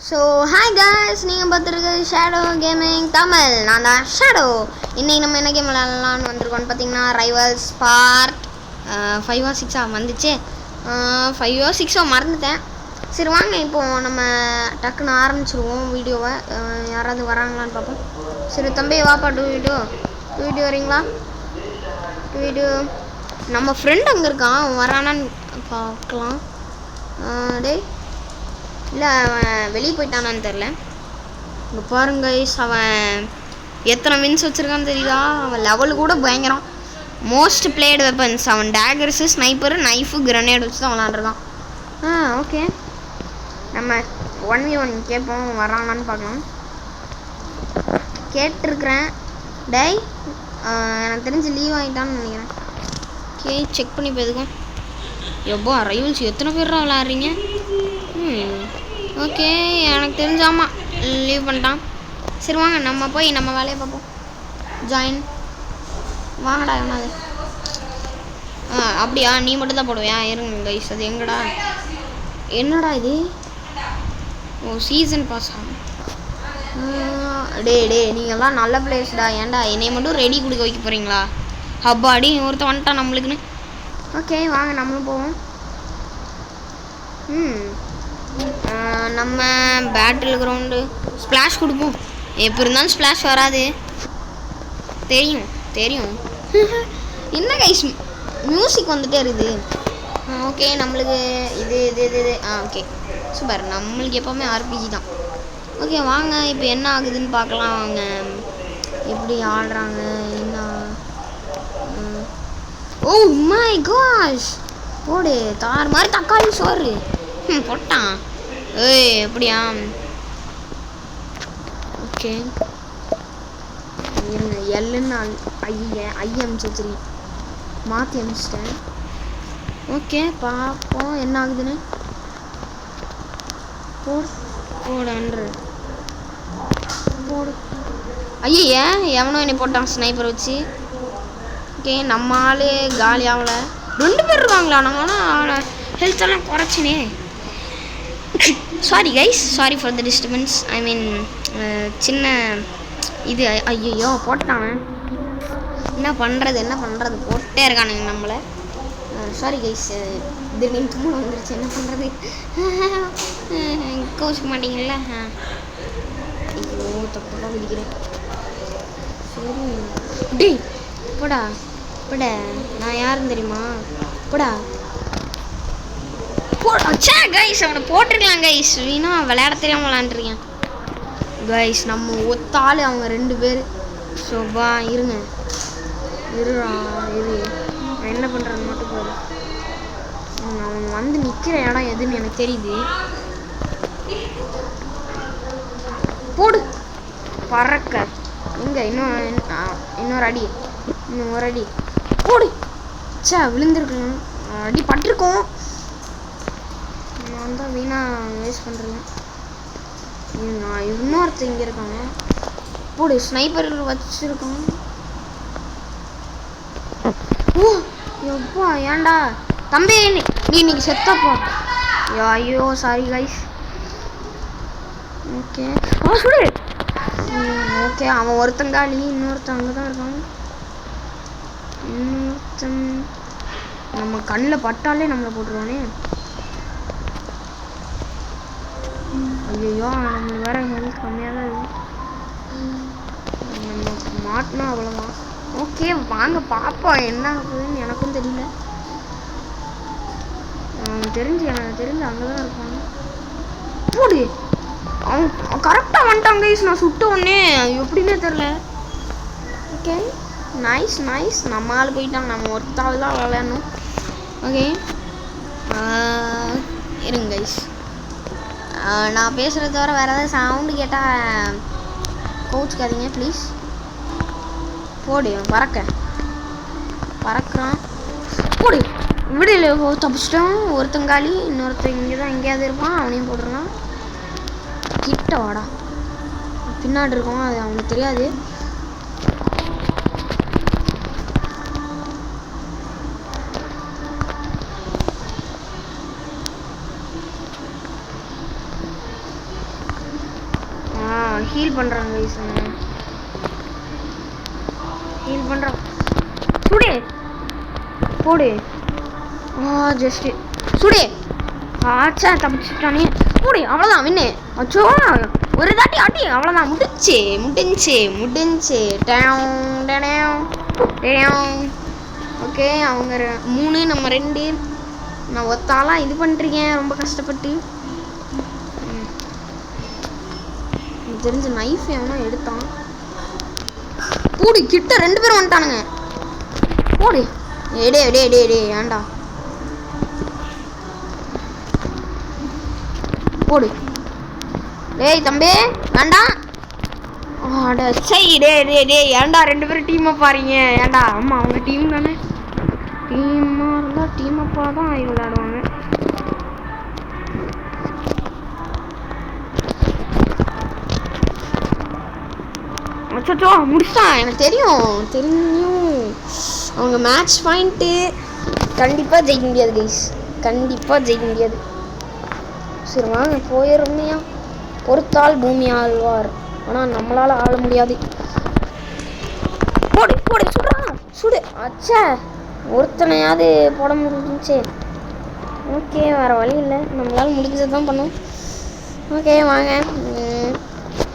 So hi guys, நீங்கள் பார்த்துருக்கு shadow gaming Tamil. நான் தான் ஷேடோ. இன்றைக்கி நம்ம என்ன கேம் விளையாடலான்னு வந்திருக்கோன்னு பார்த்தீங்கன்னா ரைவல்ஸ் பார்ட் 5 or 6 வந்துச்சு. 5 or 6 மறந்துட்டேன். சரி வாங்க இப்போது நம்ம டக்குன்னு ஆரம்பிச்சிருவோம் வீடியோவை. யாராவது வராங்களான்னு பார்ப்போம். சரி தம்பி வாப்பா, டூ வீடியோ வரீங்களா? Do video. நம்ம ஃப்ரெண்ட் அங்கே இருக்கான், அவன் வரானான்னு பார்க்கலாம். டேய் இல்லை, அவன் வெளியே போயிட்டானான்னு தெரில. இங்கே பாருங்க கைஸ், அவன் எத்தனை வின்ஸ் வச்சுருக்கான்னு தெரியுதா? அவன் லெவலு கூட பயங்கரம். மோஸ்ட் பிளேடு வெப்பன்ஸ் அவன் டேகர்ஸு, ஸ்னைப்பரு, நைஃபு, கிரனேட் வச்சு தான் விளாண்டுருக்கான். ஓகே, நம்ம 1v1 கேட்போம், வரானான்னு பார்க்கலாம். கேட்டிருக்கிறேன். டேய் எனக்கு தெரிஞ்சு லீவ் ஆகிட்டான்னு நினைக்கிறேன். ஓகே, செக் பண்ணி போயிருக்கோம். எப்போ ரைவல்ஸ் எத்தனை பேர் விளாட்றீங்க? ஓகே, எனக்கு தெரிஞ்சாமா லீவ் பண்ணிட்டான். சரி வாங்க நம்ம போய் நம்ம வேலையை பார்ப்போம். ஜாயின் வாங்கடா. என்னது அப்படியா? நீ மட்டும் தான் போடுவியா? இருங்க கைஸ், அது எங்கடா? என்னடா இது? ஓ, சீசன் பாஸ் ஆகும். டே நீங்கள்லாம் நல்ல பிளேஸ்டா. ஏன்டா என்னை மட்டும் ரெடி கொடுக்க வைக்க போகிறீங்களா? ஹப்பாடி ஒருத்தன் வந்துட்டான் நம்மளுக்குன்னு. ஓகே வாங்க நம்மளும் போவோம். நம்ம பேட்டில் கிரவுண்டு ஸ்ப்ளாஷ் கொடுப்போம். எப்போ இருந்தாலும் ஸ்ப்ளாஷ் வராது, தெரியும். என்ன கைஸ், மியூசிக் வந்துட்டே இருக்குது. ஓகே, நம்மளுக்கு இது ஓகே சூப்பர். நம்மளுக்கு எப்போவுமே ஆர்பிஜி தான். ஓகே வாங்க இப்போ என்ன ஆகுதுன்னு பார்க்கலாம். அவங்க எப்படி ஆடுறாங்க என்ன. ஓ மை காஷ், ஓடு தார் மாதிரி தக்காளி சோறு போட்டான். ஏய் எப்படியா? ஓகே இருங்க, எல்லுன்னு ஐ அமிச்சிருக்கேன், மாற்றி அமிச்சிட்டேன். ஓகே பார்ப்போம் என்ன ஆகுதுன்னு. போடு ஐயா, எவனோ என்னை போட்டான் ஸ்னைப்பர் வச்சு. ஓகே நம்ம ஆள் காலி ஆகலை. 2 பேர் இருக்காங்களா? நாங்கள் ஹெல்த் எல்லாம் குறைச்சினே. Sorry guys, sorry for the disturbance. I mean சின்ன இது. ஐயோ போட்டான். என்ன பண்ணுறது போட்டே இருக்கானுங்க நம்மளை. சாரி கைஸ், திடீர்னு தும்மல் வந்துருச்சு, என்ன பண்ணுறது? கோச்சிக்க மாட்டீங்களா? ஐயோ தப்பாக விதிக்கிறேன். சரி டேய் போடா, நான் யாருன்னு தெரியுமா? போடா. அச்சா கைஸ், அவனை போட்டிருக்கலாம் கைஸ். வீணா விளையாட தெரியாமல் விளையாண்டுருக்கேன் கைஸ். நம்ம ஒத்தாள், அவங்க 2 பேர். சோபா இருங்க, இரு நான் என்ன பண்ணுறது மட்டும் போது. அவன் வந்து நிற்கிற இடம் எதுன்னு எனக்கு தெரியுது. போடு பறக்க. எங்க இன்னொரு அடி போடு. சே விழுந்துருக்கணும், அடி பட்டிருக்கோம். நான் தான் வீணாக வேஸ்ட் பண்ணுறேன். இன்னொருத்தர் இங்கே இருக்காங்க. போடு, ஸ்னைப்பர் வச்சுருக்காங்க. ஓ எப்பா, ஏன்டா தம்பி நீ இன்னைக்கு செத்தப்பா. ஐயோ சாரி கைஸ். ஓகே சுடு. ஓகே அவன் ஒருத்தங்காலி, இன்னொருத்தன் அங்கே தான் இருக்கான். இன்னொருத்தன் நம்ம கண்ணில் பட்டாலே நம்மளை போட்டுருவானே. ஐயோ நம்மளுக்கு வேற ஹெல்த் கம்மியாக தான் இருக்குது. நம்ம மாட்டினா அவ்வளோதான். ஓகே வாங்க பார்ப்போம் என்ன ஆகுதுன்னு. எனக்கும் தெரியல, எனக்கு தெரிஞ்சு அங்கே தான் இருப்பாங்க. போடு, அவன் கரெக்டாக வந்துட்டாங்க கைஸ். நான் சுட்ட உடனே எப்படின்னே தெரில. Okay nice. நம்ம ஆள் போயிட்டாங்க, நம்ம ஒருத்தாள் தான் விளையாடணும். ஓகே இருங்க கைஸ், நான் பேசுகிறத தவிர வேறு ஏதாவது சவுண்டு கேட்டால் கோச்சுக்காதீங்க ப்ளீஸ். போடு, பறக்கிறான். போடு விடல, தப்பிச்சிட்டோம். ஒருத்தங்காலி, இன்னொருத்தன் இங்கே தான் எங்கேயாவது இருப்பான், அவனையும் போட்டுடலாம். கிட்ட வாடா, பின்னாடி இருக்கோம், அது அவனுக்கு தெரியாது. ஹீல் பண்ணுறாங்க கைஸ். ஹீல் பண்ணுறான். சுடு போடு. ஜஸ்ட்டு சுடு. ஆச்சா தப்பிச்சுட்டானே. போடு. அவ்வளோதான் வின்னு. அச்சோ ஒரு தாட்டி ஆட்டி அவ்வளோதான். முடிஞ்சு. ஓகே அவங்க 3 நம்ம 2. நான் ஒத்தாலாம் இது பண்ணிருக்கேன் ரொம்ப கஷ்டப்பட்டு. எனக்கு தெரிஞ்ச நைஃப் எவனோ எடுத்தான். போடு கிட்ட 2 பேரும் வந்துட்டானுங்க. போடு. டே ஏண்டா போடு. டேய் தம்பி வேண்டாம். டே ஏன்டா 2 பேரும் டீம் அப் பாருங்க. ஏன்டா ஆமாம் அவங்க டீம் தானே. டீமாக இருந்தால் டீம் அப்பாக தான் விளையாடுவாங்க. அச்சோ முடிச்சிட்டான். எனக்கு தெரியும் அவங்க மேட்ச் பாயிண்ட்டு கண்டிப்பாக ஜெயிக்க முடியாது கைஸ். சரி வாங்க போயிருமையா. பொறுத்தால் பூமி ஆழ்வார். ஆனால் நம்மளால் ஆள முடியாது. போடு சுடு. அச்சா ஒருத்தனையாவது போட முடிஞ்சிச்சு. ஓகே வேறு வழி இல்லை, நம்மளால் முடிஞ்சது தான் பண்ணும். ஓகே வாங்க.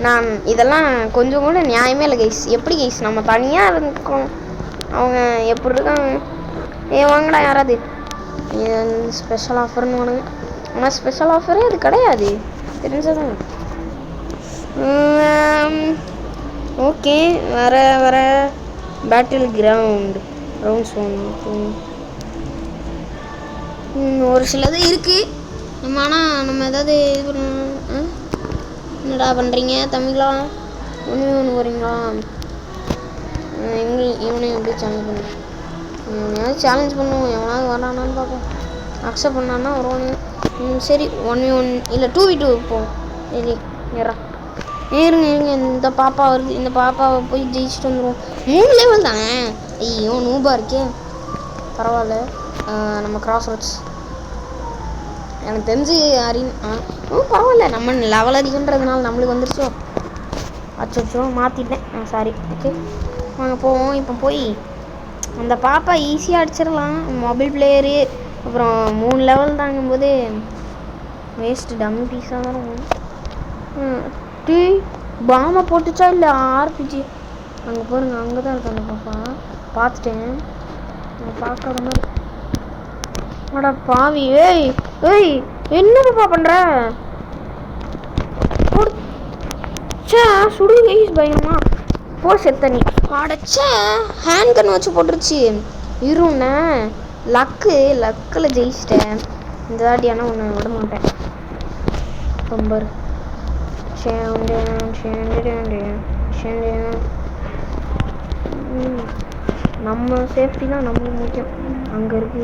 நான் இதெல்லாம் கொஞ்சம் கூட நியாயமே இல்லை கைஸ். எப்படி கைஸ் நம்ம தனியாக இருக்கோம், அவங்க எப்படி இருக்காங்க. வாங்கடா யாராவது. ஸ்பெஷல் ஆஃபர்னு வாங்க. ஆனால் ஸ்பெஷல் ஆஃபரே அது கிடையாது தெரிஞ்சதான். ஓகே வர பேட்டில் ரவுண்ட்ஸ் 1 ஒரு சிலது இருக்குது நம்ம. ஆனால் நம்ம ஏதாவது இது பண்ண. என்னடா பண்ணுறீங்க தம்பிங்களா? ஒன்று வரீங்களா? இவனையும் எப்படி சேலஞ்ச் பண்ணுவோம். எவனையாவது சேலஞ்ச் பண்ணுவோம். எவனாவது வரானான்னு பார்ப்போம். அக்செப்ட் பண்ணான்னா வருவானு. சரி 1v1 இல்லை 2v2 போவோம். சரி இருங்க இந்த பாப்பா வருது. இந்த பாப்பாவை போய் ஜெயிச்சுட்டு வந்துடுவோம். 3 லெவல் தானே. ஐயோ நூபாக இருக்கே. பரவாயில்ல நம்ம கிராஸ் ரோட்ஸ் எனக்கு தெரிஞ்சு பரவாயில்ல. நம்ம லெவல் அதிகன்றதுனால நம்மளுக்கு வந்துருச்சோ. அச்சோ மாற்றிட்டேன். சாரி. ஓகே வாங்க போவோம். இப்போ போய் அந்த பாப்பா ஈஸியாக அடிச்சிடலாம். மொபைல் பிளேயரு அப்புறம் 3 லெவல் தாங்கும்போது வேஸ்ட்டு டம்மி பீஸாக தான் இருக்கும். பாமை போட்டுச்சா இல்லை RPG? அங்கே பாருங்க அங்கே தான் இருக்கு அந்த பாப்பா. பார்த்துட்டேன். பார்க்காத மாதிரி. அடா பாவி. ஏய் என்ன பாப்பா பண்ணுற? சுடு கைஸ் பயமா. போ செத்தனி. அடைச்ச ஹேண்ட் கன் வச்சு போட்டுருச்சு. இருண்ணே லக்கில் ஜெயிச்சிட்டேன். இந்த தாட்டி ஆனால் ஒன்று விட மாட்டேன். ரொம்ப நம்ம சேஃப்டி தான் நம்மளுக்கு முக்கியம். அங்கே இருக்கு.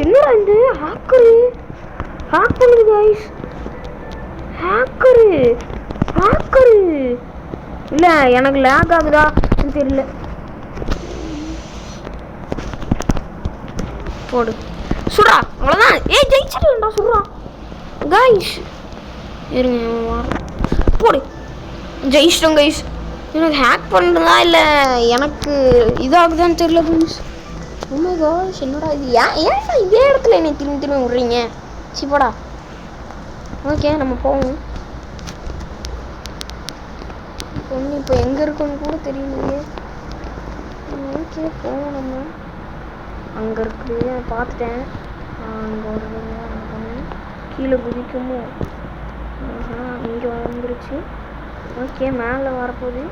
என்னடா இந்த ஹேக் பண்ணுது கைஸ். ஹேக்கரு இல்லை எனக்கு லேக் ஆகுதா தெரியல. போடு சுடுறா. அவ்வளோதான். ஜெயிச்சிடலண்டா. சுடுறா கைஸ். இருங்க போடு. ஜெயிச்சிட்டோம் கைஸ். எனக்கு ஹேக் பண்ணுறதா இல்லை எனக்கு இதாகுதான்னு தெரியல கைஸ். உண்மை கைஸ் என்னடா இது? ஏன்டா இதே இடத்துல என்னை திரும்பி விட்றீங்க? சிப்போடா. ஓகே நம்ம போவோம். பொண்ணு இப்போ எங்கே இருக்குன்னு கூட தெரியலையே. ஓகே போவோம். நம்ம அங்கே இருக்குது பார்த்துட்டேன். அங்கே ஒரு பொண்ணு கீழே குதிக்குமோ. இங்கே வந்துருச்சு. ஓகே மேலே வரப்போகுது.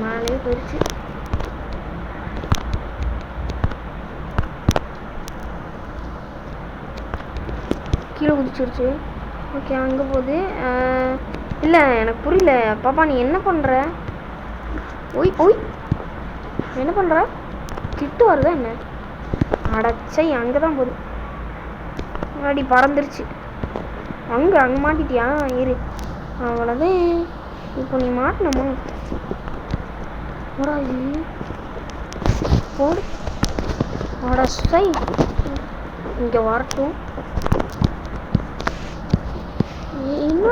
மேலே போயிடுச்சு. கீழே குதிச்சிருச்சு. ஓகே அங்கே போகுது. இல்லை எனக்கு புரியல பாப்பா நீ என்ன பண்ணுற? ஓய் என்ன பண்ணுற? கிட்டு வருதா என்ன? அடைச்சை அங்கே தான் போகுது. முன்னாடி பறந்துருச்சு. அங்கே மாட்டிட்டியா? இரு அவ்வளோதான். இப்போ நீ மாட்டினமா? இது போடு. அடை இங்கே வரட்டும். என்ன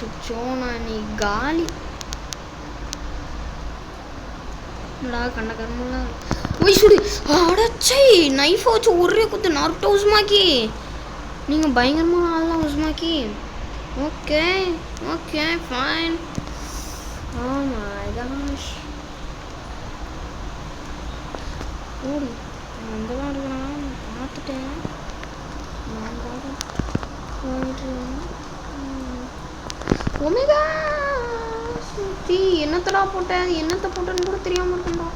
சுச்சோனா நீ காலி கண்ட கர்மெல்லாம் போய் சுடு. அடச்சை நைஃபை வச்சு ஒரே குத்து நருட்டோ உஸ்மாக்கி. நீங்கள் பயங்கரமாக ஆளலாம் Uzumaki. Okay okay fine. Oh my gosh. ஓடி அங்கெல்லாம் இருக்கிறான் பார்த்துட்டேன். நான் போயிட்டு ஒமேகா சுத்தி என்னத்தடா போட்டேன், என்னத்தை போட்டேன்னு கூட தெரியாமல் இருக்கேன்டா.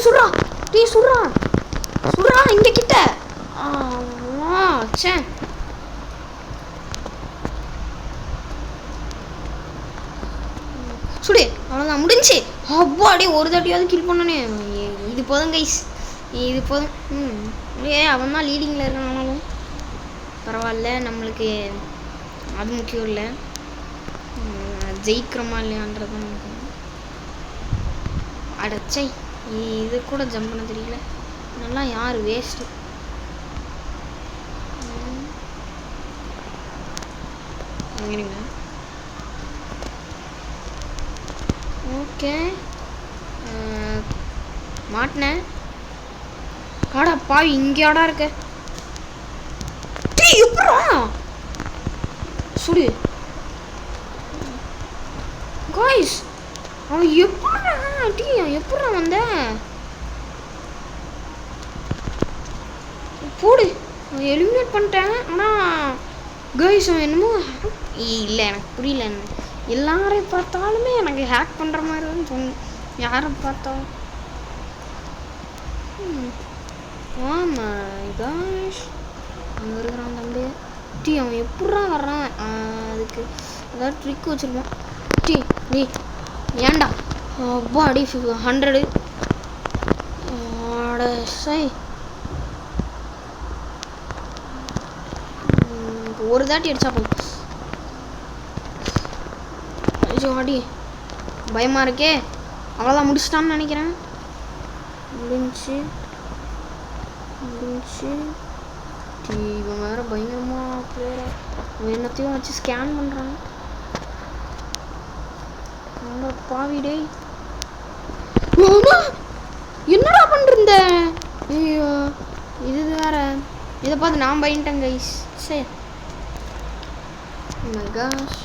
சுடுறா சுடுறா சுடுறா இந்த கிட்ட. சே சுடு அவ்வளோதான் முடிஞ்சு. அப்பாடி ஒரு தாட்டியாவது கில் பண்ணனே. இது போதும் கைஸ், இது போதும். அவன் தான் லீடிங்கில் இருக்கானாலும் பரவாயில்ல, நம்மளுக்கு அது முக்கியம் இல்லை, ஜெயிக்கிறோமா இல்லையான்றது தான் முக்கியம். அடச்சை இது கூட ஜம்ப் பண்ண தெரியல. நல்லா யார் வேஸ்ட்டு. இருங்க ஓகே மாட்டினேன். காடா பாவி இங்கேடா இருக்க. எப்படா சுடு காய்ஸ். அவன் எப்படா எப்படா வந்த போடு. எலிமினேட் பண்ணிட்டேன். ஆனால் கைஸ் அவன் என்னமோ இல்லை, எனக்கு புரியல. எல்லாரையும் பார்த்தாலுமே எனக்கு ஹேக் பண்ணுற மாதிரி தான் தோணும். யாரை பார்த்தாலும் காய்ஸ் அங்கே இருக்கிறான் தம்பி. அவன் எப்படா வர்றான்? அதுக்கு ஏதாவது ட்ரிக் வச்சுருப்பான். நீ ஏன்டா அப்பா அடி 100 சை. ஒரு தாட்டி அடிச்சா போதும். அடி பயமாக இருக்கே. அவ்வளோதான் முடிச்சிட்டான்னு நினைக்கிறேன். முடிஞ்சு இவன் வேறு பயங்கரமாக பிளேயரா. அவன் என்னத்தையும் வச்சு ஸ்கேன் பண்ணுறான். பாவிடே என்னடா பண்ணிருந்த? ஐயோ இது வேற. இதை பார்த்து நான் பயன்ட்டேன் கைஸ். சரி my gosh.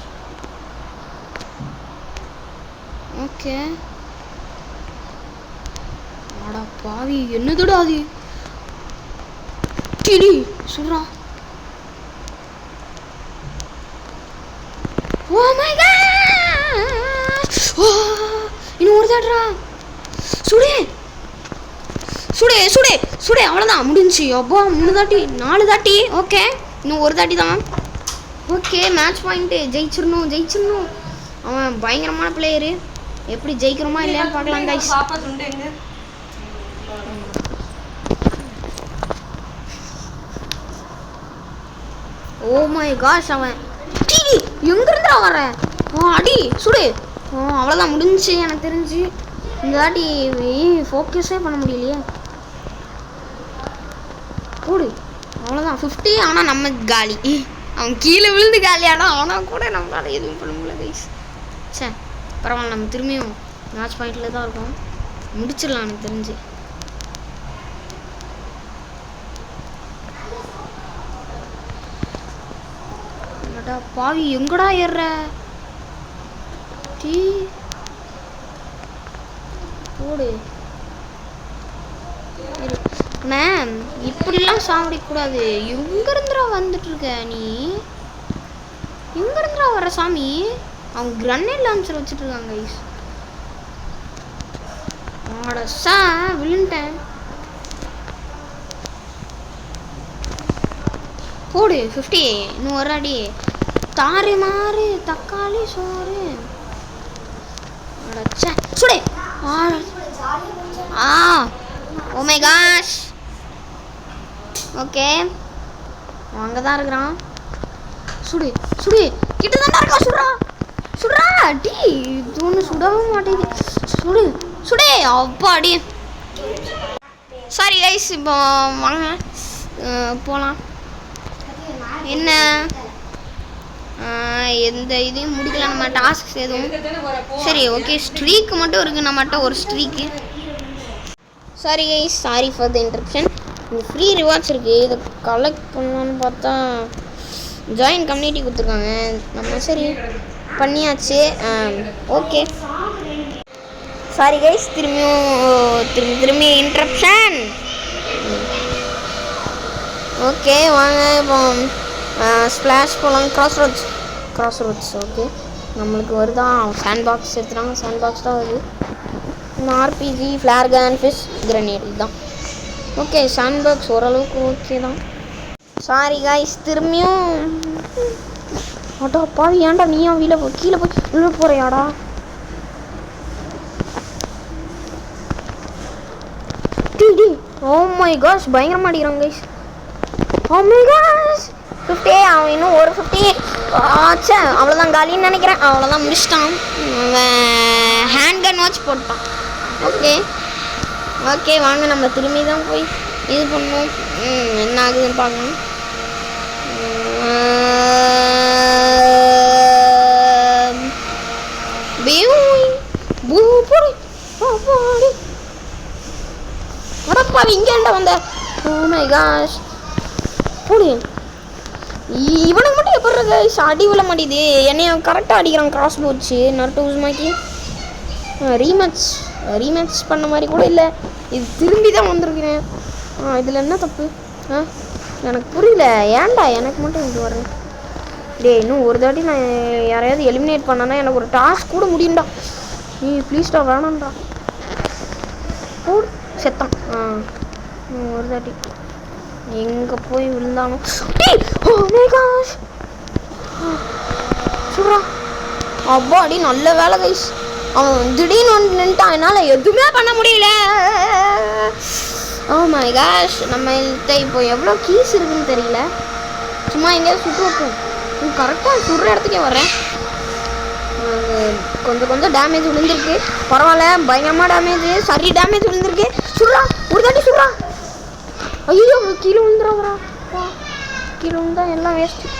ஓகே அடா பாவி என்னதுடா அது? டிடி சொல்றா. Oh my god. இன்னும் ஒரு தாட்ரா. சுடே சுடே சுடே சுடே. அவ்வளோதான் முடிஞ்சு. அப்பா 3 தாட்டி 4 தாட்டி. ஓகே இன்னும் ஒரு தாட்டி தான். Okay match point. ஜெயிச்சிடணும். அவன் பயங்கரமான பிளேயரு. எப்படி ஜெயிக்கிறோமா இல்லையான்னு பார்க்கலாம் கைஸ். ஓ மை காஷ் அவன் எங்கிருந்தா வர? அடி சுடு. அவ்வளோதான் முடிஞ்சு. எனக்கு தெரிஞ்சு இந்த தாட்டி ஃபோக்கஸே பண்ண முடியலையே. போடு அவ்வளோதான் 50. ஆனால் நம்ம காலி. அவன் கீழே விழுந்து காலியானா ஆனால் கூட நம்மளால் எதுவும் பண்ண முடியல கைஸ். சே பரவாயில்ல, நம்ம திரும்பியும் மேட்ச் பாயிண்டில் தான் இருக்கோம். முடிச்சிடலாம் எனக்கு தெரிஞ்சு. பாவி எங்கடா ஏறுற? போடு. மேம் இப்படிலாம் சாப்பிடக்கூடாது. எங்கிருந்துடா வந்துட்டு இருக்க நீ? எங்கிருந்துடா வர சாமி? அவங்க கிரனேட் லான்ச்சர் வச்சுட்டு இருக்காங்க கைஸ். சா விழுந்துட்டேன். போடு 50. இன்னும் ஒரு அடி. தாரி மாறு தக்காளி சோறு. சுடே. Oh my gosh. ஓகே அங்கே தான் இருக்கிறான். சுடு கிட்ட தான்டா இருக்கா. சுடுறா அடி. இது ஒன்று சுடவும் மாட்டேங்குது. சுடே அப்பா அடி. சாரி கைஸ் இப்போ வாங்க போகலாம். என்ன எந்த இதையும் முடிக்கல நம்ம டாஸ்க் எதுவும். சரி ஓகே, ஸ்ட்ரீக் மட்டும் இருக்குது நம்மகிட்ட ஒரு streak. Sorry guys, sorry for the interruption. இந்த ஃப்ரீ ரிவார்ட்ஸ் இருக்குது, இதை கலெக்ட் பண்ணலான்னு பார்த்தா ஜாயின் கம்யூனிட்டி கொடுத்துருக்காங்க. நம்ம சரி பண்ணியாச்சு. ஓகே சாரி கைஸ், திரும்பி இன்டரப்ஷன். ஓகே வாங்க இப்போ ஸ்ப்ளாஷ் போகலாம். Cross roads. ஓகே நம்மளுக்கு வருதா சாண்ட் பாக்ஸ் எடுத்துகிறாங்க. சாண்ட் பாக்ஸ் தான் வருது. RPG, flare gun, fish, grenade இதுதான். ஓகே சாண்ட் பாக்ஸ் ஓரளவுக்கு ஓகே தான். சாரி காய்ஸ், திரும்பியும் ஆட்டோ பாவி ஏன்டா நீயா கீழே போய் உள்ள போறியாடா? ஓ மை காஷ், பயங்கரமாக அடிக்கிறாங்க கைஸ். O my cash 50. அவன் இன்னும் ஒரு 50 ஆச்சா, அவ்வளோதான் காலின்னு நினைக்கிறேன். அவ்வளோதான் முடிச்சிட்டான். ஹேண்ட் கன் வாட்ச் போட்டான். ஓகே வாங்க நம்ம திரும்பி தான் போய் இது பண்ணுவோம். என்ன ஆகுதுன்னு பார்க்கணும். அடப்பா இங்கேண்டா வந்த. ஓ மை காஷ் போடு. இவனுக்கு மட்டும் எப்படி இருக்கு அடி விழ மாட்டேது. என்னைய கரெக்டாக அடிக்கிறான் கிராஸ் போச்சு. நட்டு உஸ்மாக்கி ரீமேட்ச் பண்ண மாதிரி கூட இல்லை. இது திரும்பி தான் வந்திருக்கிறேன். இதில் என்ன தப்பு? எனக்கு புரியல, ஏன்டா எனக்கு மட்டும் இது வரேன். இன்னும் ஒரு தாட்டி நான் யாரையாவது எலிமினேட் பண்ணேன்னா எனக்கு ஒரு டாஸ்க் கூட முடியும்டா. நீ ப்ளீஸ்டா வேணாம்டா. போடு செத்தான். ஒரு தாட்டி எங்கே போய் விழுந்தானோ. சுரா அப்பாடி நல்ல வேலை கைஸ். அவன் திடீர்னு வந்து நின்ட்டான், என்னால் எதுவுமே பண்ண முடியல. ஓ மை காஷ், நம்மள்கிட்ட இப்போ எவ்வளோ கீஸ் இருக்குன்னு தெரியல. சும்மா எங்கேயாவது சுட்டு வைப்போம். கரெக்டாக சுடுற இடத்துக்கே வரேன். கொஞ்சம் டேமேஜ் விழுந்திருக்கு. பரவாயில்ல, பயங்கரமாக டேமேஜ், சரி டேமேஜ் விழுந்திருக்கு. சுடுறா ஒரு தாட்டி சுடுறா. ஐயோ கீழே விழுந்துடுறா. கீழே விழுந்தா எல்லாம் வேஸ்ட்டு.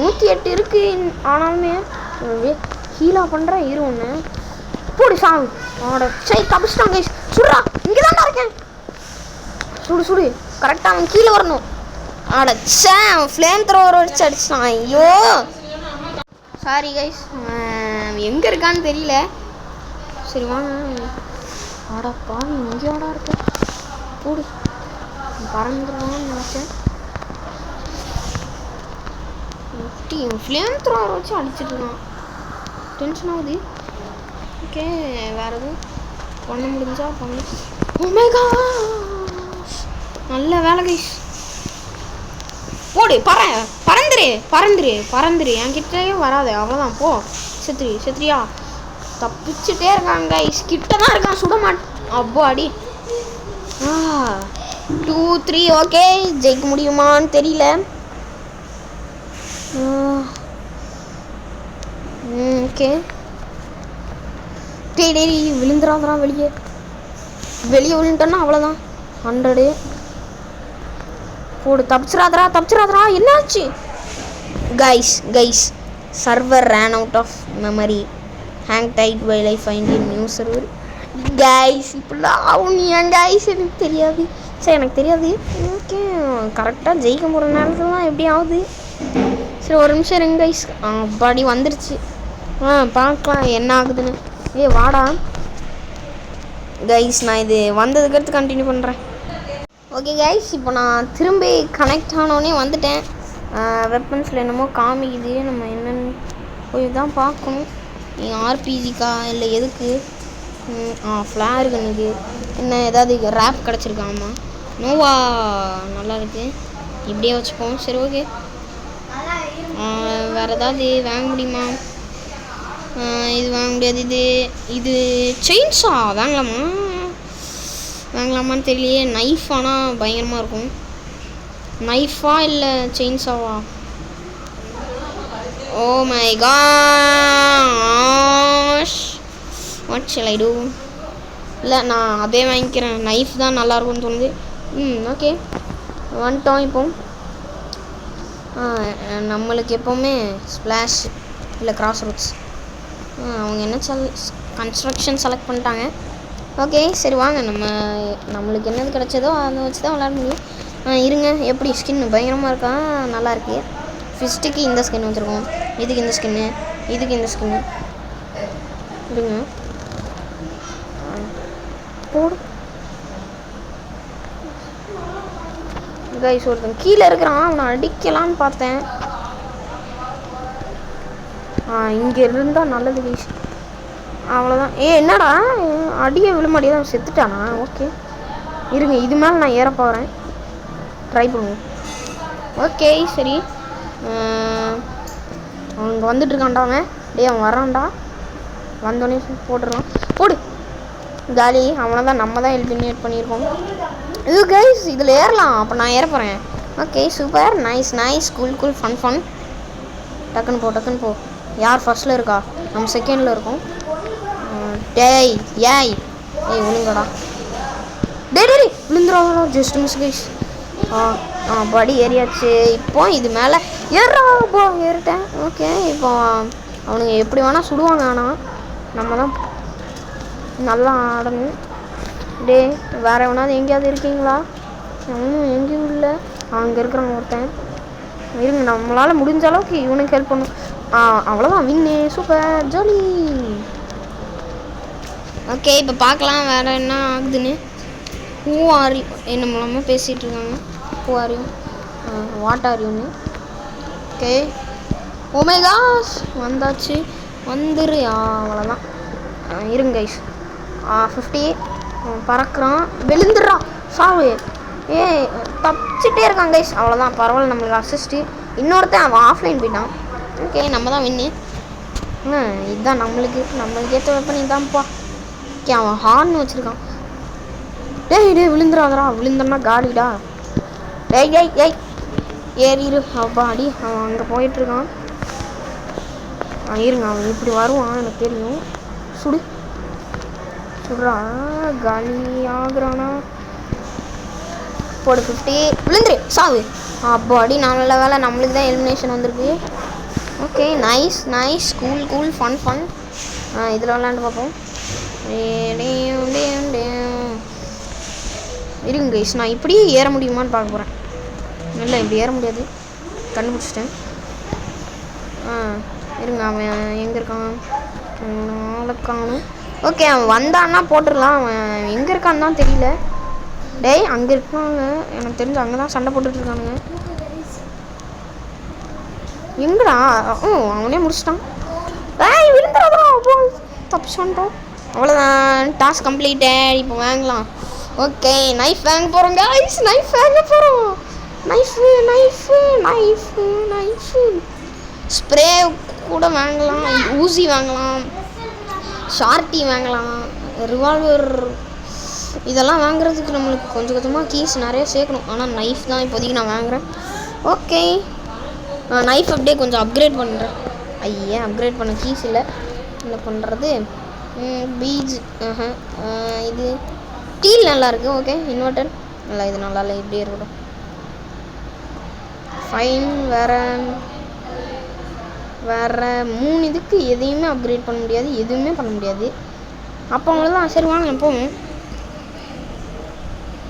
108 இருக்கு. ஆனாலுமே ஹீலா பண்ணுறேன். இரு ஒன்று போடு சாமி. சரி தப்பிச்சிட்டாங்க. சுடுறா, இங்கே தான்டா இருக்கேன். சுடு கரெக்டாக அவன் கீழே வரணும். அடச்சே, அவன் ஃப்ளேம் த்ரோவர் வச்சு அடிச்சிட்டான். ஐயோ சாரி கைஸ், எங்கே இருக்கான்னு தெரியல. சரி வாங்க. ஆடாப்பா இங்கேயோடா இருக்க. போடு, பறந்துடுவான்னு நினச்சேன். ஃப்ளேம் த்ரோவர் வச்சு அடிச்சிட்டு இருக்கான். டென்ஷன் ஆகுது. ஓகே வேறு எதுவும் பண்ண முடிஞ்சா பண்ணு. ஓ மை காஷ், நல்ல வேலை கைஸ். போடு, பறந்துரு. என்கிட்டயே வராது. அவ்வளோதான், போ. செத்ரியா தப்பிச்சுட்டே இருக்காங்க கைஸ். கிட்ட தான் இருக்கான், சுட மாட்டேன். அப்போ அடி. 2 3. ஓகே ஜெயிக்க முடியுமான்னு தெரியல. ஓகே டேய் விழுந்துடாதரா. வெளியே விழுந்துட்டோன்னா அவ்வளோதான். 100. போடு, தப்பிச்சிடாதரா. என்னாச்சு guys? Server ran out of memory. Hang tight while I find in new server. Guys இப்படிலாம் ஆகும் ஏன் கைஸ்? எனக்கு தெரியாது. ஓகே கரெக்டாக ஜெயிக்க போகிற நேரத்தில் தான் எப்படி ஆகுது. சரி ஒரு நிமிஷம் இருங்க கைஸ். பாடி வந்துருச்சு. பார்க்கலாம் என்ன ஆகுதுன்னு. வாடா கைஸ், நான் இது வந்ததுக்கடுத்து கண்டினியூ பண்ணுறேன். ஓகே கைஸ், இப்போ நான் திரும்பி கனெக்ட் ஆனோடனே வந்துட்டேன். வெப்பன்ஸில் என்னமோ காமிக்குது. நம்ம என்னென்னு போய் தான் பார்க்கணும். ஆர்பிஜிக்கா இல்லை எதுக்கு? ஃப்ளேர் கன்னுக்கு என்ன ஏதாவது ரேப் கிடச்சிருக்காமா? நோவா நல்லா இருக்குது, இப்படியே வச்சுப்போம். சரி ஓகே, வேறு ஏதாவது வாங்க முடியுமா? இது வாங்க முடியாது. இது செயின்ஸா வாங்கலாமான்னு தெரியலையே. நைஃப் ஆனால் பயங்கரமாக இருக்கும். நைஃபா இல்லை செயின்ஸாவா? Oh my gosh, what shall I do? இல்லை நான் அதே வாங்கிக்கிறேன். நைஃப் தான் நல்லாயிருக்கும்னு தோணுது. ஓகே வந்துட்டோம். இப்போ நம்மளுக்கு எப்போவுமே ஸ்ப்ளாஷ் இல்லை கிராஸ் ரோட்ஸ். அவங்க என்ன கன்ஸ்ட்ரக்ஷன் செலக்ட் பண்ணிட்டாங்க. ஓகே சரி வாங்க, நம்மளுக்கு என்னது கிடச்சதோ அதை வச்சு தான் விளையாட முடியும். இருங்க, எப்படி ஸ்கின் பயங்கரமாக இருக்கா, நல்லா இருக்கு. ஃபிஸ்ட்டுக்கு இந்த ஸ்கின் வச்சுருக்கோம், இதுக்கு இந்த ஸ்கின்னு, இதுக்கு இந்த ஸ்கின்னு. இருங்க போடு கைஸ். ஒருத்தன் கீழே இருக்கிறான், அவனை அடிக்கலான்னு பார்த்தேன். இங்கே இருந்தால் நல்லது கைஸ். அவ்வளோதான். என்னடா அடியே விழுமாடியே தான் செத்துட்டானா? ஓகே இருங்க, இது மேலே நான் ஏற போகிறேன், ட்ரை பண்ணுவோம். ஓகே சரி, அவங்க வந்துட்டுருக்கான்டா. அவன் வரான்டா, வந்தோடனே போட்டுடலாம். போடு காலி. அவனை தான் நம்ம தான் எலிமினேட் பண்ணியிருக்கோம். இது கைஸ் இதில் ஏறலாம். அப்போ நான் ஏற போகிறேன். Okay super, nice nice, cool fun. டக்குன்னு போ. யார் ஃபர்ஸ்ட்டில் இருக்கா? நம்ம செகண்டில் இருக்கோம். ஏய் விழுங்கடா. டேய் விழுந்துடாதா, ஜஸ்ட் மிஸ் கைஸ். படி ஏறியாச்சு. இப்போ இது மேலே ஏறிட்டேன். ஓகே இப்போ அவனுங்க எப்படி வேணால் சுடுவாங்க, ஆனால் நம்ம தான் நல்லா ஆடணும். வேறு எவனாவது எங்கேயாவது இருக்கீங்களா? எங்கேயும் இல்லை. அங்கே இருக்கிறவங்க ஒருத்தன். இருங்க, நம்மளால் முடிஞ்ச அளவுக்கு இவனுக்கு ஹெல்ப் பண்ணும். அவ்வளோதான், வின்னு. Super, jolly. ஓகே இப்போ பார்க்கலாம் வேறு என்ன ஆகுதுன்னு. ஹூ ஆர் யூ என்ன மூலமாக பேசிகிட்டு இருக்காங்க. Who are you, what are யூன்னு. ஓகே ஓமேகாஸ் வந்தாச்சு, வந்துரு. அவ்வளோதான். இருங்க கைஸ். 50 பறக்கிறான், விழுந்துடுறான், சாவு. தப்பிச்சிட்டே இருக்கான் கைஸ். அவ்வளோதான், பரவாயில்ல, நம்மளுக்கு அசிஸ்ட்டு. இன்னொருத்தன் அவன் ஆஃப்லைன் போயிட்டான். ஓகே நம்ம தான் வின்னு. இதுதான் நம்மளுக்கு ஏற்ற வெப்பன் இதான்ப்பா. ஓகே அவன் ஹார்ன் வச்சுருக்கான். டேய் விழுந்துடாதடா, விழுந்தோம்னா காலிடா. டேய் ஏறிடு. அப்பாடி அவன் அங்கே போயிட்டுருக்கான். இருங்க, அவன் இப்படி வருவான், எனக்கு தெரியும். சுடுறா, காலி ஆகுறானா. போடு 50, விழுந்துரு, சாவு. அப்பாடி நல்ல வேலை, நம்மளுக்கு தான் எலிமினேஷன் வந்திருக்கு. Okay nice cool fun. இதில் விளாண்டு பார்ப்போம். இருங்க கைஸ், நான் இப்படியே ஏற முடியுமான்னு பார்க்க போகிறேன். இல்லை இப்படி ஏற முடியாது, கண்டுபிடிச்சிட்டேன். இருங்க, அவன் எங்கே இருக்கான்? நாளைக்கானும். ஓகே அவன் வந்தான்னா போட்டுடலாம். அவன் எங்கே இருக்கான்னு தான் தெரியல. டேய் அங்கே இருக்காங்க, எனக்கு தெரிஞ்சு அங்கே தான் சண்டை போட்டுட்ருக்கானுங்க. எங்கடா? அவனே முடிச்சிட்டான். விழுந்துடாதா, தப்பிச்சோன்ட்டோம். அவ்வளோதான், டாஸ்க் கம்ப்ளீட்டட். இப்போ வாங்கலாம். ஓகே நைஃப் வாங்க போகிறோம் கைஸ். நைஃபு ஸ்ப்ரே கூட வாங்கலாம், ஊசி வாங்கலாம், ஷார்ட்டி வாங்கலாம், ரிவால்வர். இதெல்லாம் வாங்குறதுக்கு நம்மளுக்கு கொஞ்சமாக கீஸ் நிறைய சேர்க்கணும். ஆனால் நைஃப் தான் இப்போதைக்கு நான் வாங்குகிறேன். ஓகே நைஃப் அப்படியே கொஞ்சம் அப்கிரேட் பண்ணுறேன். அப்கிரேட் பண்ண கீஸ் இல்லை, என்ன பண்ணுறது. பீஜ் இது ஸ்டீல் நல்லாயிருக்கு. ஓகே இன்வெர்டர் இல்லை, இது நல்லா இல்லை, இப்படியே இருக்கட்டும். ஃபைன். வேறு 3 இதுக்கு எதையுமே அப்கிரேட் பண்ண முடியாது, எதுவுமே பண்ண முடியாது. அப்போ அவ்வளோதான். சரி வாங்க போவோம்.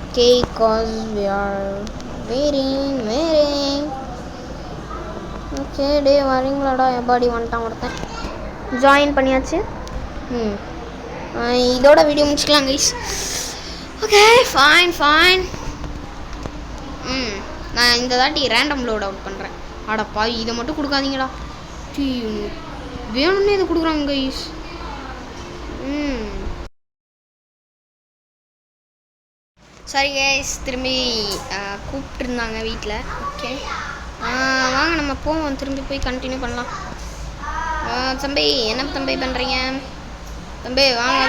Okay guys we are waiting. Okay வரீங்களாடா? எப்பாடி வந்துட்டான் ஒருத்தன். ஜாயின் பண்ணியாச்சு. இதோட வீடியோ முடிச்சுக்கலாம் கைஸ். Okay fine. நான் இந்த தாட்டி ரேண்டம் லோட் அவுட் பண்ணுறேன். அடப்பா, இதை மட்டும் கொடுக்காதீங்கடா. வேணும்னே இதை கொடுக்குறாங்க கைஸ். சரி கைஸ், திரும்பி கூப்பிட்டுருந்தாங்க வீட்டில். ஓகே வாங்க நம்ம போவோம், திரும்பி போய் கண்டினியூ பண்ணலாம். தம்பி என்ன தம்பி பண்ணுறீங்க? தம்பி வாங்க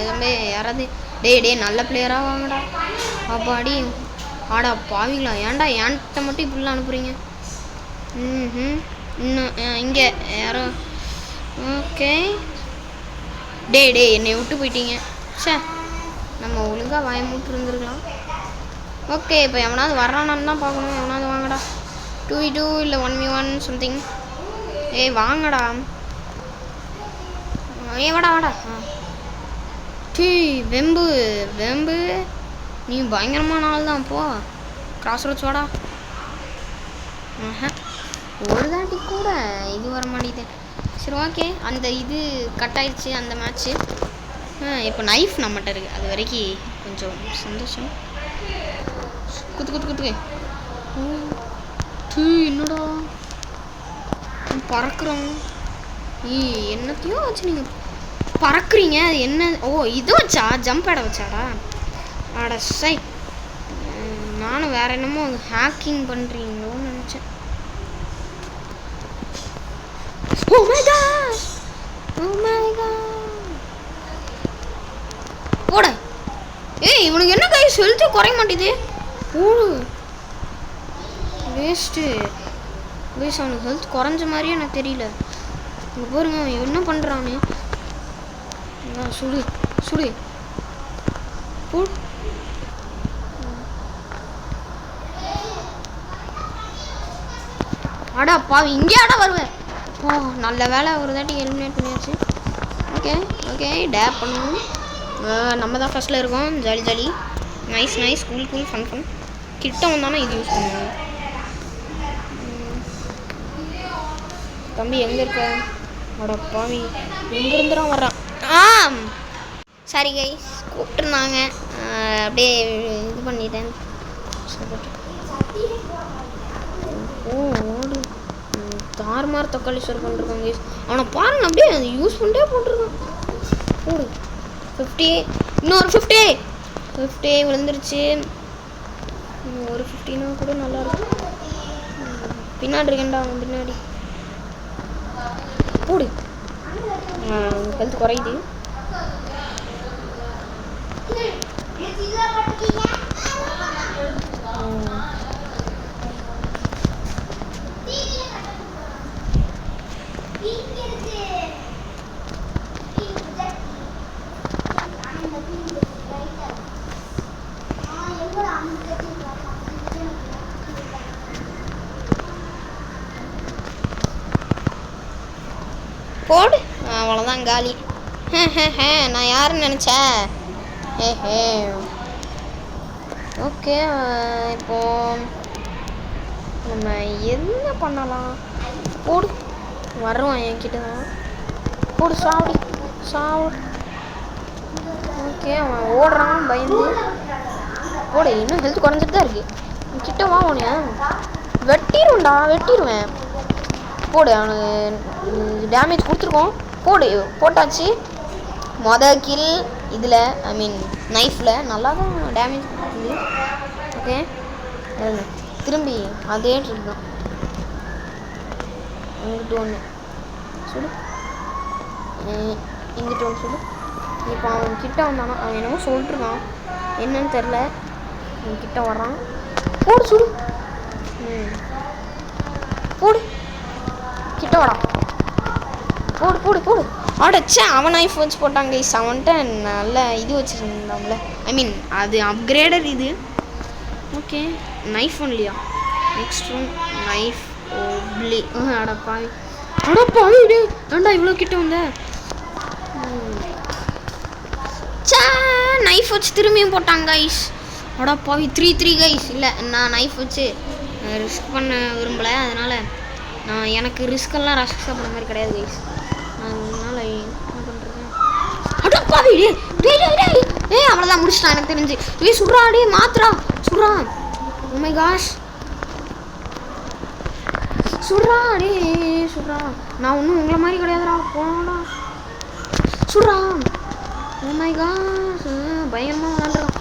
தம்பி யாராவது. டே நல்ல பிளேயராக வாங்கடா. அப்பாடி பாவீங்களா, ஏன்டா என்கிட்ட மட்டும் இப்படிலாம் அனுப்புகிறீங்க? இன்னும் இங்கே யாரோ. ஓகே டே என்னை விட்டு போயிட்டீங்க. நம்ம ஒழுங்காக வாயமூட்டு இருந்துருக்கலாம். ஓகே இப்போ எவனாவது வர்றானான்னு தான் பார்க்கணும். எவனாவது வாங்கடா. 2v2 இல்லை 1v1 சம்திங். வாங்கடா. ஏ வாடா வாடா. டீ வெம்பு வெம்பு, நீ பயங்கரமான ஆள் தான். போ கிராஸ் ரோட்ஸ் வாடா. ஒரு தாட்டி கூட இது வர மாட்டேங்குது. சரி ஓகே, அந்த இது கட் ஆயிடுச்சு அந்த மேட்ச்சு. இப்போ நைஃப் நம்மகிட்ட இருக்குது, அது வரைக்கும் கொஞ்சம் சந்தோஷம். குத்து குத்து குத்துக்கு. டீ என்னடா பறக்குறோம். என்னத்தையோ வச்சு நீங்கள் பறக்குறீங்க. அது என்ன? ஓ இது வச்சா ஜம்ப் ஆட வச்சாடா. ஆட சை, நானும் வேற என்னமோ ஹேக்கிங் பண்ணுறீங்களோன்னு நினச்சேன். Oh my gosh! Oh my god! போட. ஏய் இவனுக்கு என்ன கைஸ் ஹெல்த் குறைய மாட்டேது. ஓடு வேஸ்ட்டு கைஸ். அவனுக்கு ஹெல்த் குறைஞ்ச மாதிரியே எனக்கு தெரியல. இங்கே பாருங்க என்ன பண்ணுறான்னு. சுடு சுடு போடு. அடா பாவி, இங்கே ஆட வருவேன். ஓ நல்ல வேலை, ஒரு தாட்டி எலிமினேட் பண்ணியாச்சு. ஓகே ஓகே, டேப் பண்ணுவோம். நம்ம தான் ஃபஸ்ட்டில் இருக்கோம். Jolly jolly, nice nice, cool cool, fun fun. கிட்ட வந்தானே இது யூஸ் பண்ணுவோம். தம்பி எங்கே இருக்க? அட பாவி, எங்கேருந்துதான் வர்றான். சரி கைஸ், கூப்பிட்டுருந்தாங்க, அப்படியே இது பண்ணிட்டேன். ஓ ஓடு, தாறுமாறு தக்காளி சோறு பண்ணிருக்காங்க கைஸ். அவனை பாருங்க, அப்படியே யூஸ் பண்ணிட்டே போட்டிருக்கான். ஓடு 50, இன்னொரு 50 விழுந்துருச்சு. ஒரு 50னா கூட நல்லாயிருக்கும். பின்னாடி இருக்கேன்டா, அவன் பின்னாடி. போடு, ஹெல்த் குறையுது. போடு, அவ்வளோதான் காலி. நான் யாருன்னு நினச்சேன். ஓகே, இப்போ நம்ம என்ன பண்ணலாம்? போடு, வருவான் என்கிட்ட தான். போடு, சாவடி சாவடி. ஓகே, அவன் ஓடுறான் பயந்து. போடு, இன்னும் ஹெல்த் குறைஞ்சிட்டு தான் இருக்கு. கிட்ட வா, உனியா வெட்டிடுவேன்டா, வெட்டிடுவேன். போடு, அவனுக்கு டேமேஜ் கொடுத்துருக்கோம். போடு, போட்டாச்சு. கில் இதில், ஐ மீன் நைஃப்பில் நல்லா தான் டேமேஜ் கொடுத்துருது. ஓகே, திரும்பி அதே ட்ரிக் தான். இங்கிட்டு ஒன்று சுடு, இங்கிட்டு ஒன்று சுடு. இப்போ அவன் கிட்ட வந்தானா, அவன் என்னமோ சொல்லிட்டுருக்கான், என்னன்னு தெரில. அவன் கிட்ட வர்றான். போடு சுடு. போடு, கிட்ட வாடா. போடு போடு போடு. ஆடச்சே, அவன் நைஃப் வச்சு போட்டாங்க கைஸ். அவன்கிட்ட நல்ல இது வச்சுருந்தாங்களே, ஐ மீன் அது அப்கிரேடட் இது. ஓகே, நைஃப் ஒன்லியா? Next one knife only. அடப்பாவி அடப்பாவி, டே ஏண்டா இவ்வளோ கிட்ட வந்த? சே, நைஃப் வச்சு திரும்பியும் போட்டாங்க கைஸ். அடப்பாவி, 3-3 கைஸ். இல்லை, நான் நைஃப் வச்சு ரிஸ்க் பண்ண விரும்பலை, அதனால் நான் எனக்கு ரிஸ்கெல்லாம் ரஷ் சாப்பிட்ற மாதிரி கிடையாது கைஸ். அதனால என்ன பண்ணுறேன்? அடப்பாவி, டே அவ்வளோதான், முடிச்சிட்டான் எனக்கு தெரிஞ்சு. சுட்றா, டே மாத்திரா சுட்றா. ஓ மை காஷ், சுட்றா, டே சுட்றா. நான் ஒன்றும் உங்களை மாதிரி கிடையாதுடா, போடா சுட்றா. ஓ மை காஷ், பயங்கரமாக விளாண்டுறான்.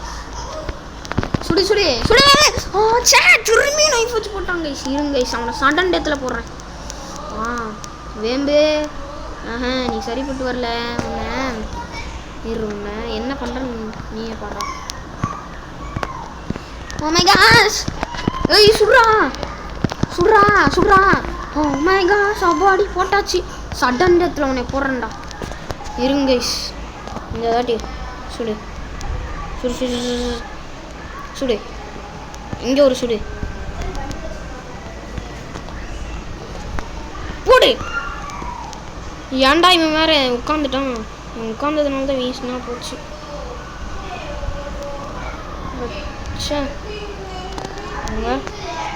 சுடு சுடு சுடு. ஓ சே, திரும்பி நைஃப் வச்சு போட்டாங்க கைஸ். இருங்க கைஸ், அவனை சடன் டேத்தில் போடுறேன். வேம்பு, நீ சரிப்பட்டு வரல. உன்னை என்ன பண்ணுறேன்னு நீயே பாடுறா. ஓ மை காஷ், ஏய் சுட்றா சுட்றா சுட்றா. ஓ மை காஷ், அப்பாடி போட்டாச்சு. சடன் டேத்தில் உன்னை போடுறேன்டா. இருங்க கைஸ், இந்த தாட்டி சுடு சுடு சுடு சுடு. இங்கே ஒரு சுடு. போடு. ஏன்டா இவன் வேற உட்காந்துட்டான். உட்காந்ததுனால தான் வீசினா போச்சு.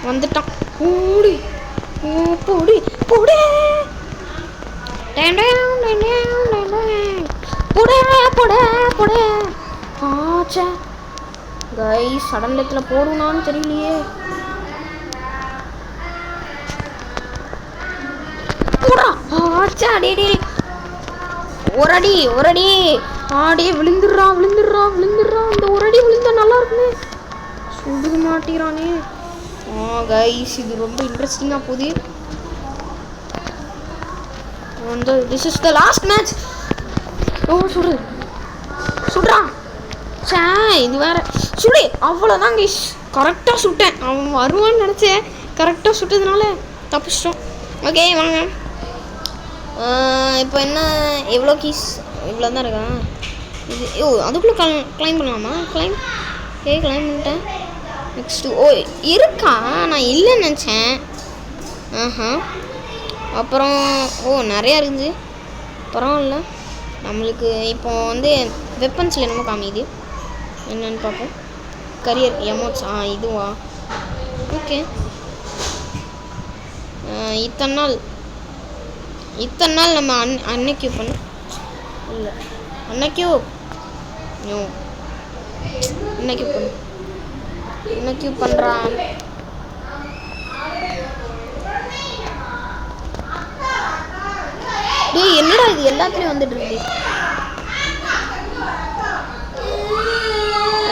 வந்துட்டான். ஓடி போடி போடி ஆச்சா கைஸ் சடன்லத்தில் போடுனான்னு தெரியலையே. ஆச்சா டே ஒரு அடி ஆடியே விழுந்துடுறான். இந்த ஒரு அடி விழுந்தா நல்லா இருக்குமே. சுடுக மாட்டிறானே. கைஸ் இது ரொம்ப இன்ட்ரெஸ்டிங்காக போகுது. வந்து this is the last match. சுடுறான். சே இது வேற சுடு. அவ்வளோதான் கைஸ், கரெக்டாக சுட்டேன். அவன் வருவான்னு நினச்சேன், கரெக்டாக சுட்டதுனால தப்பிச்சிட்டோம். ஓகே வாங்க. இப்போ என்ன எவ்வளோ கீஸ்? இவ்வளோ தான் இருக்கா இது? அதுக்குள்ளே கிளைம் பண்ணலாமா? கிளைம் பண்ணிட்டேன். நெக்ஸ்ட்டு இருக்கா? நான் இல்லைன்னு நினச்சேன். அப்புறம் நிறையா இருக்குது. பரவாயில்ல. நம்மளுக்கு இப்போ வந்து வெப்பன்ஸில் என்னமோ காமிக்குது, என்னன்னு பார்ப்போம். கரியர் எமோட்ஸ் இதுவா? ஓகே. இத்தனை நாள் நம்ம அன்னைக்கு பண்ண இல்லை அன்னைக்கு பண்ணுறான். டேய் என்னடா இது எல்லாத்துலேயும் வந்துட்டு இருக்கு?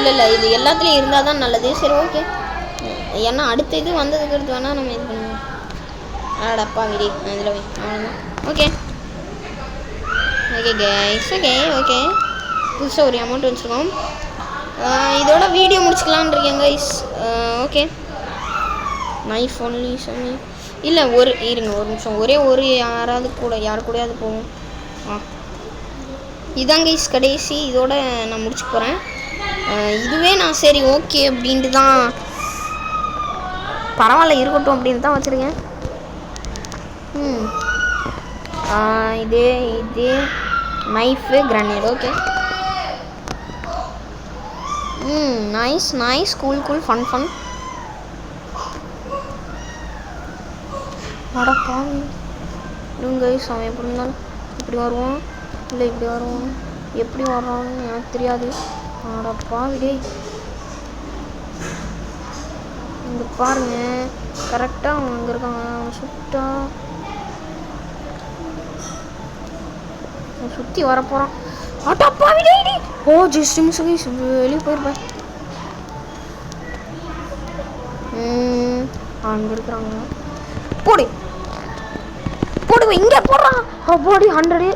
இல்லை இது எல்லாத்துலேயும் இருந்தால் தான் நல்லது. சரி ஓகே. ஏன்னா அடுத்த இது வந்ததுக்கு அடுத்து வேணால் நம்ம இது பண்ணுவோம். ஆடாப்பா விடி இதில் போய் அவ்வளோதான். Okay guys. ஓகே புதுசாக ஒரு அமௌண்ட் வச்சுருக்கோம். இதோட வீடியோ முடிச்சுக்கலான் இருக்கேன் கைஸ். ஓகே நைஃப் ஒன்லி சமி இல்லை இருங்க ஒரு நிமிஷம். யார் கூடயாவது போவோம். இதான் கைஸ் கடைசி. இதோட நான் முடிச்சு போகிறேன். இதுவே நான் சரி ஓகே அப்படின்ட்டு தான், பரவாயில்ல இருக்கட்டும் அப்படின்ட்டு தான் வச்சுருக்கேன். இது knife grenade. Okay nice cool fun. அடப்பா கைஸ், அவன் எப்படி இருந்தாலும் இப்படி வருவான் இல்லை இப்படி வருவான். எப்படி வர்றான்னு எனக்கு தெரியாது. அடப்பா விடே இங்கே பாருங்க, கரெக்டாக அவன் அங்கே இருக்கான். அவன் சுற்றி வரப்போகிறான். அடப்பா விடே. ஜஸ்ட் மிஸ் கைஸ், வெளியே போயிருப்பேன். அங்கே இருக்கிறாங்க. போடு இங்கே போடுறான். போடி 100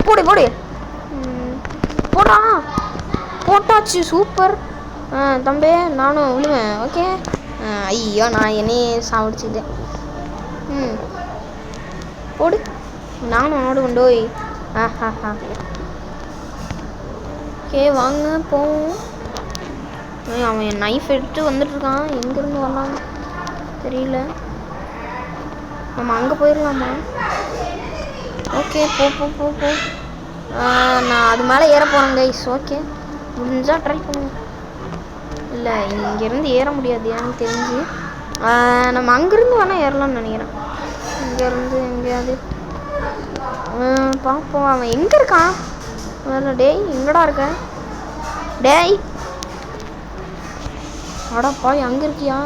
போடு போடுறான். போட்டாச்சு சூப்பர். தம்பி நானும் விழுவேன். ஓகே. ஐயோ நான் என்னையே சாப்பிடுச்சுட்டேன். போடு நானும் ஆடு கொண்டோய். ஓகே வாங்க போவோம். அவன் நைஃப் எடுத்து வந்துட்டுருக்கான். எங்கேருந்து வரலாம் தெரியல. நம்ம அங்கே போயிடலாமா? ஓகே போ. நான் அது மேலே ஏற போகிறேன் கைஸ். ஓகே முடிஞ்சால் ட்ரை பண்ணுவோம். இல்லை இங்கேருந்து ஏற முடியாது எனக்கு தெரிஞ்சு. நம்ம அங்கேருந்து வேணால் ஏறலாம்னு நினைக்கிறேன். இங்கேருந்து எங்கேயாவது பார்ப்போம். அவன் எங்கே இருக்கான்? டேய் எங்கடா இருக்க? டேய் அடப்பா அங்கே இருக்கியா?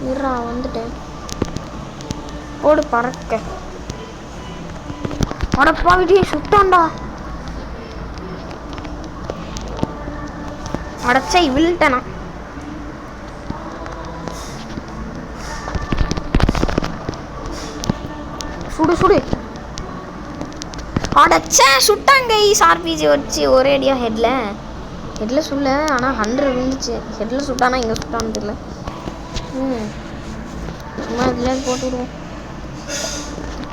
இருறா வந்துட்டேன். போடு பறக்க. அடப்பா விடியே சுட்டான்டா. அடச்சை விழுட்டேனா? சுடு அடச்சே சுட்டாங்க. ஆர்பிஜி வச்சு ஒரே அடியாக ஹெட்டில் சுடல. ஆனால் 100 விழுந்துச்சு. ஹெட்டில் சுட்டானா இங்கே சுட்டான்னு தெரியல. சும்மா இதில் போட்டு விடுவோம்.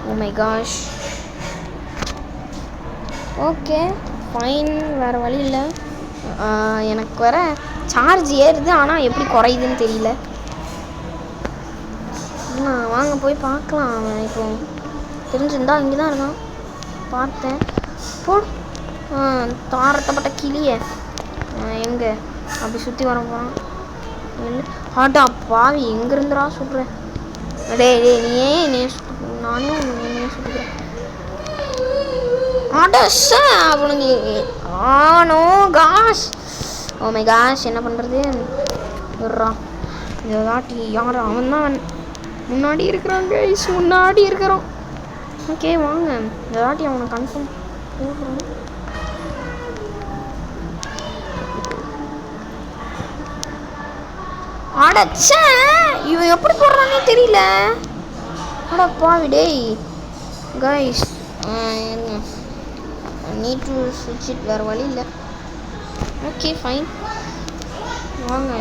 Oh my gosh. Okay fine, வேறு வழி இல்லை. எனக்கு வர சார்ஜ் ஏறுது, ஆனால் எப்படி குறையுதுன்னு தெரியல. வாங்க போய் பார்க்கலாம். அவன் இப்போ தெரிஞ்சிருந்தா இங்கே தான் இருக்கான். பார்த்தேன். போ தாரத்தப்பட்ட கிளியே எங்கே அப்படி சுற்றி வர போகிறான். ஆட்டா பாவி எங்கேருந்துடா சுடுறேன். டேய் நீ ஏன் என்னைய நானே என்னைய சுட்டுக்கிறேன். ஆட்டா அவனுங்க ஆனோ காஷ். ஓ மை காஷ் என்ன பண்ணுறது. இந்த வாட்டி யார் அவன் தான் முன்னாடி இருக்கிறான் கைஸ். முன்னாடி இருக்கிறோம். ஓகே வாங்க இந்த வாட்டி அவனை கன்ஃபார்ம் போடுறோம். அடச்சே இவன் எப்படி போடுறானே தெரியல. அட பாவி டேய் கைஸ். நீட் டு ஸ்விட்ச் இட், வேறு வழி இல்லை. ஓகே ஃபைன் வாங்க.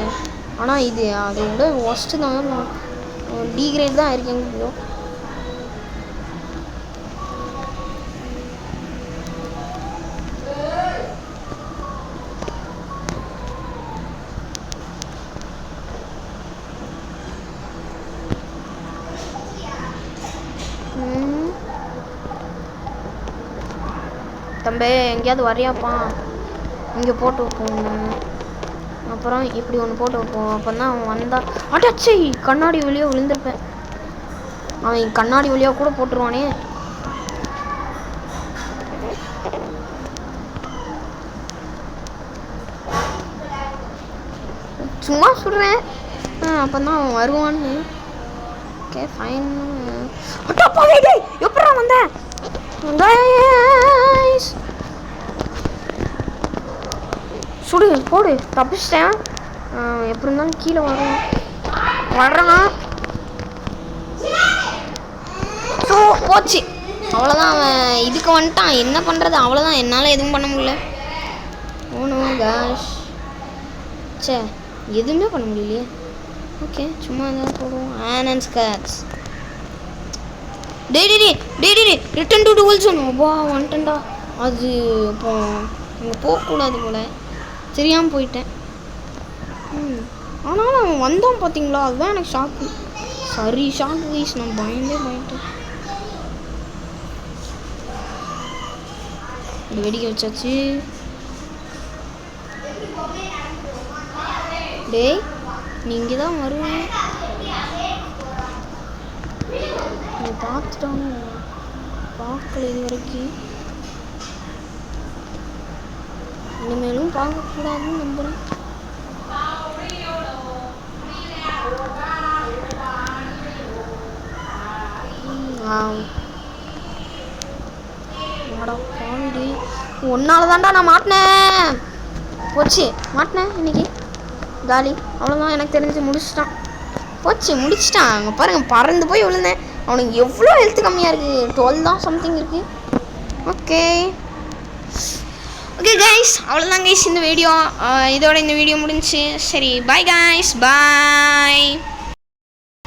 ஆனால் இது அதோட ஒஸ்ட்டு தான். டிகிரேட் தான் இருக்கேங்க. தம்பி எங்கேயாவது வரையாப்பா. இங்கே போட்டு வைப்போம். அப்புறம் இப்படி ஒன்று போட்டு வைப்போம். அப்போ தான் அவன் வந்தால் அடச்சை கண்ணாடி வழியாக விழுந்திருப்பேன். அவன் கண்ணாடி வழியாக கூட போட்டுருவானே. சும்மா சொல்கிறேன். அப்போ தான் அவன் வருவான்னு. Okay fine. எப்படா வந்தேன் சுடு போடு. தப்பிச்சிட்டேன். எப்படி இருந்தாலும் கீழே வர்றான். ஸோ போச்சு அவ்வளோதான். அவன் இதுக்கு வந்துட்டான். என்ன பண்ணுறது அவ்வளோதான். என்னால் எதுவும் பண்ண முடியல. ஓனோ காஷ் சே எதுவுமே பண்ண முடியலையே. ஓகே சும்மா தான் போடுவோம். And skates they return to duel சொன்னோம். வா வந்துட்டேன்டா. அது இப்போ இங்கே போகக்கூடாது போல் தெரியாமல் போயிட்டேன். ஆனாலும் அவன் வந்தான் பார்த்தீங்களா. அதுதான் எனக்கு ஷாக்கு. சரி ஷாக்கு கைஸ். நான் பயந்துட்டேன். இது வெடிக்க வச்சாச்சு. டேய் நீ இங்கே தான் வருவேன். நீ பார்த்துட்டானு பார்க்கல இது வரைக்கும். இனிமேலும் பார்க்கக்கூடாதுன்னு நம்புகிறேன். பாவிடி ஒன்னால தான்டா நான் மாட்டினேன். போச்சு மாட்டினேன் இன்னைக்கு காலி. அவ்வளோதான் எனக்கு தெரிஞ்சு முடிச்சிட்டான். போச்சு முடிச்சிட்டான். அங்கே பாருங்கள் பறந்து போய் விழுந்தேன். அவனுக்கு எவ்வளோ ஹெல்த் கம்மியாக இருக்குது. 12 தான் சம்திங் இருக்குது. ஓகே கைஸ் அவ்வளோதான் கைஸ் இந்த வீடியோ. இதோட இந்த வீடியோ முடிஞ்சிச்சு. சரி பாய் கைஸ் பாய்.